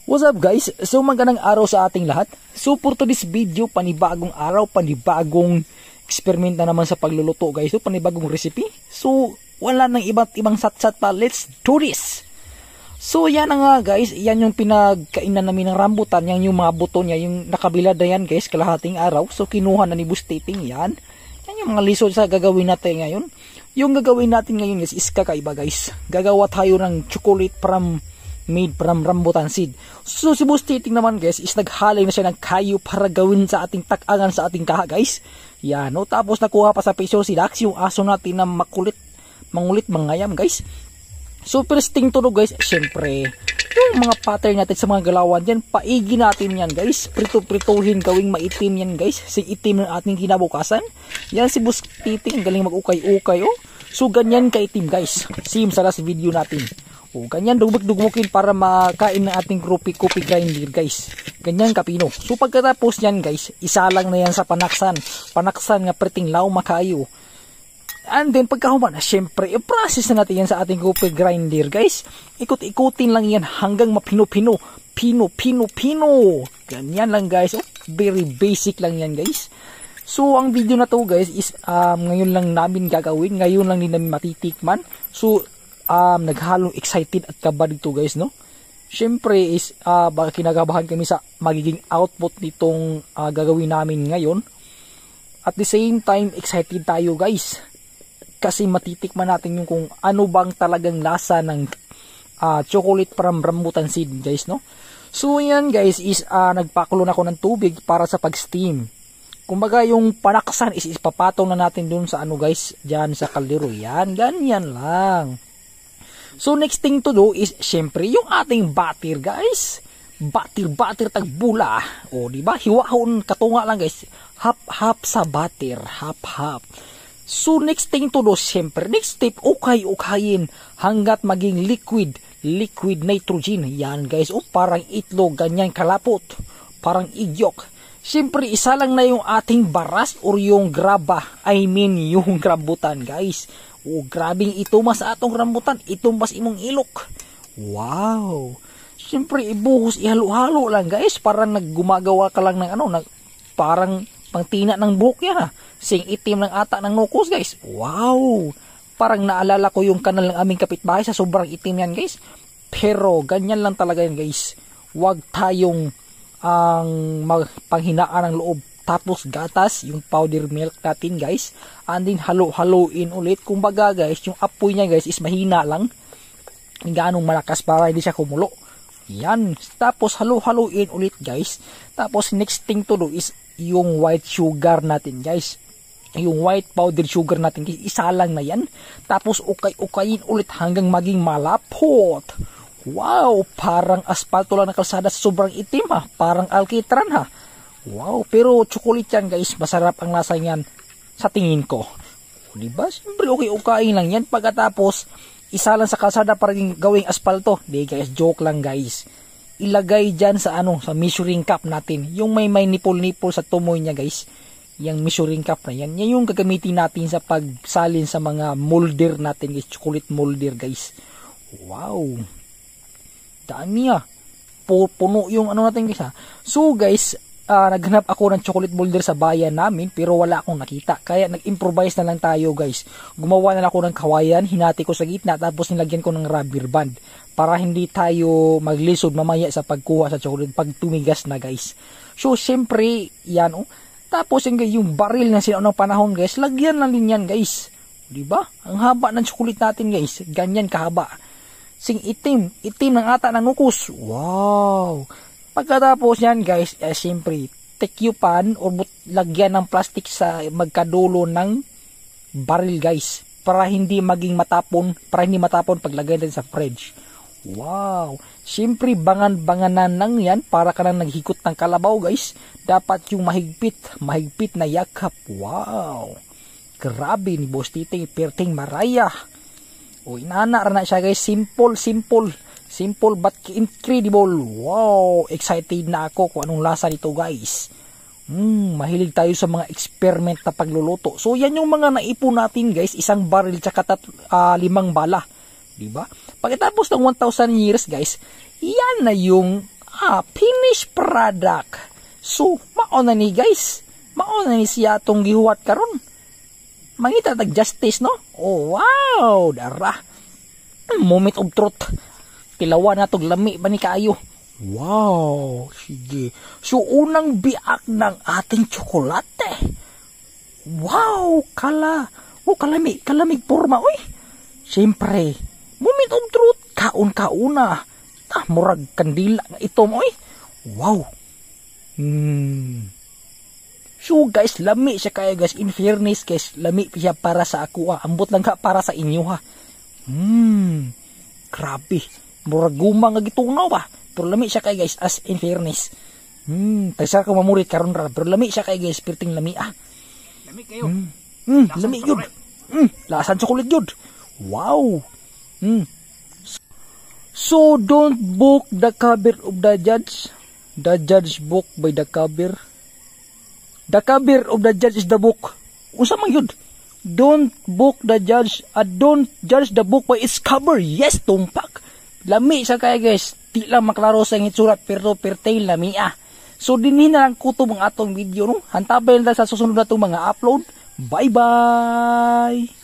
What's up guys? So magandang araw sa ating lahat. So for today's video, panibagong araw, panibagong experiment na naman sa pagluluto guys. So panibagong recipe. So wala nang iba't ibang satsat pa. Let's do this! So yan na nga guys, yan yung pinagkainan namin ng rambutan. Yan yung mga buto niya, yung nakabilad na yan guys, kalahating araw. So kinuha na ni Bustiting yan. Yan yung mga lisod sa gagawin natin ngayon. Yung gagawin natin ngayon guys is kakaiba guys. Gagawa tayo ng chocolate made from rambutan seed. So si Bustiting naman guys is naghalay na siya ng kayo para gawin sa ating tak-angan sa ating kaha guys. Yan no. Tapos nakuha pa sa piso si Dax, yung aso natin na mangulit mangayam guys. So first thing to do guys, syempre yung mga pattern natin sa mga galawan dyan, paigi natin yan guys. Prituhin gawing maitim yan guys. Sing itim ng ating kinabukasan. Yan si Bustiting, galing mag-ukay-ukay oh. So ganyan kaitim guys. Same sa last video natin. O, ganyan dugmuk-dugmukin para makain ng ating kopi grinder guys. Ganyan kapino. So pagkatapos yan guys, isa lang na yan sa panaksan. Panaksan nga preting law makayo. And then pagkahuman, syempre, i-process na natin yan sa ating kopi grinder guys. Ikot-ikutin lang yan hanggang mapino-pino. Pino. Ganyan lang guys. Oh, very basic lang yan guys. So ang video na to guys is ngayon lang namin gagawin. Ngayon lang din namin matitikman. So naghalong excited at kaba dito guys no. Syempre is baka kinagabahan kami sa magiging output nitong gagawin namin ngayon. At the same time excited tayo guys. Kasi matitikman natin yung kung ano bang talagang lasa ng chocolate from rambutan seed guys no. So yan guys is nagpakulo na ako ng tubig para sa pag-steam. Kumbaga yung panaksan is ipapatong na natin dun sa ano guys, dyan sa kaldero. Yan, ganyan lang. So next thing to do is syempre yung ating batter guys. Batter tagbula. O di ba? Hiwahon katunga lang guys. Hap sa batter, hap. So next thing to do syempre next step ukayin hanggat maging liquid nitrogen. Yan guys. O parang itlog ganyan kalapot. Parang igyok. Syempre isa lang na yung ating baras or yung graba. I mean yung rambutan guys. Oh, grabing itumas sa atong rambutan. Itumas imong ilok. Wow. Siyempre, ibuhos, ihalo-halo lang guys. Parang naggumagawa ka lang ng ano, parang pangtina ng buhok yan ha. Sing itim ng ata ng nukos guys. Wow. Parang naalala ko yung kanal ng aming kapitbahay sa sobrang itim yan guys. Pero, ganyan lang talaga yan guys. Huwag tayong panghinaan ng loob. Tapos gatas, yung powder milk natin guys. And then halo-haloin ulit. Kumbaga guys, yung apoy niya guys is mahina lang. Ganong malakas para hindi siya kumulo. Yan. Tapos halo-haloin ulit guys. Tapos next thing to do is yung white sugar natin guys. Yung white powder sugar natin guys. Isa lang na yan. Tapos ukay-ukayin ulit hanggang maging malapot. Wow! Parang aspalto lang na kalsada sa sobrang itim ha. Parang alkitran ha. Wow, pero chocolate yan guys, masarap ang lasa niyan sa tingin ko. Diba? Siyempre okay lang yan. Pagkatapos, isa lang sa kalsada para gawing aspalto. Di guys, joke lang guys. Ilagay dyan sa sa measuring cup natin. Yung may nipple sa tumoy niya guys. Yung measuring cup na yan. Yan yung gagamitin natin sa pagsalin sa mga molder natin guys. Chocolate molder guys. Wow. Dami puno yung natin guys ha. So guys, naghanap ako ng chocolate molder sa bayan namin pero wala akong nakita. Kaya nag-improvise na lang tayo guys. Gumawa na lang ako ng kawayan, hinati ko sa gitna tapos nilagyan ko ng rubber band para hindi tayo maglisod mamaya sa pagkuha sa chocolate pag tumigas na guys. So syempre yan Tapos yung baril na sinaunang panahon guys, lagyan lang din yan guys. Diba? Ang haba ng chocolate natin guys. Ganyan kahaba. Sing itim ng ata ng nukos. Wow! Pagkatapos yan guys, siyempre, tekyupan o lagyan ng plastic sa magkadulo ng baril guys. Para hindi matapon paglagay natin sa fridge. Wow! Siyempre, bangan-banganan lang yan para ka nang naghikot ng kalabaw guys. Dapat yung mahigpit na yakap. Wow! Grabe ni Bustiting, perting maraya. O inana na siya guys, simple but incredible. Wow, excited na ako kung anong lasa nito guys. Mahilig tayo sa mga experiment na pagluluto. So yan yung mga naipon natin guys, isang baril tsaka 5 bala. Diba? Pagkatapos ng 1,000 years guys, yan na yung finished product. So, mao na ni guys. Mao na ni siya atong gihuwat karon. Mangita tag justice, no? Oh, wow, dara. Moment of truth. Tilawan na tong lami ba ni kaayo? Wow, sige. So, unang biak ng ating tsokolate. Wow, kalamig porma, oy. Siyempre, moment of truth, kauna. Murag kandila nga ito mo, oy. Wow. So guys, lami siya kayo guys. In fairness guys, lami siya para sa ako. Ambot lang ka para sa inyo ha. Grabe. Murag guma nga gitunaw ba. Pero lami siya kayo guys, as in fairness. Tagsa ka mamulit karon ra. Pero lami siya kayo guys, perting lami ah. Lami kayo. Lami yun. Lasan chocolate yun. Wow. So don't book the cover of the judge. The judge book by the cover. The cover of the judge is the book. Unsa man yun? Don't book the judge. Don't judge the book by its cover. Yes, tumpak. Lami sa kaya guys. Di lang maklaro sa ngitsurat pero pertay lami ah. So dinhin na lang kutob ang atong video no. Hantabay na sa susunod na itong mga upload. Bye bye.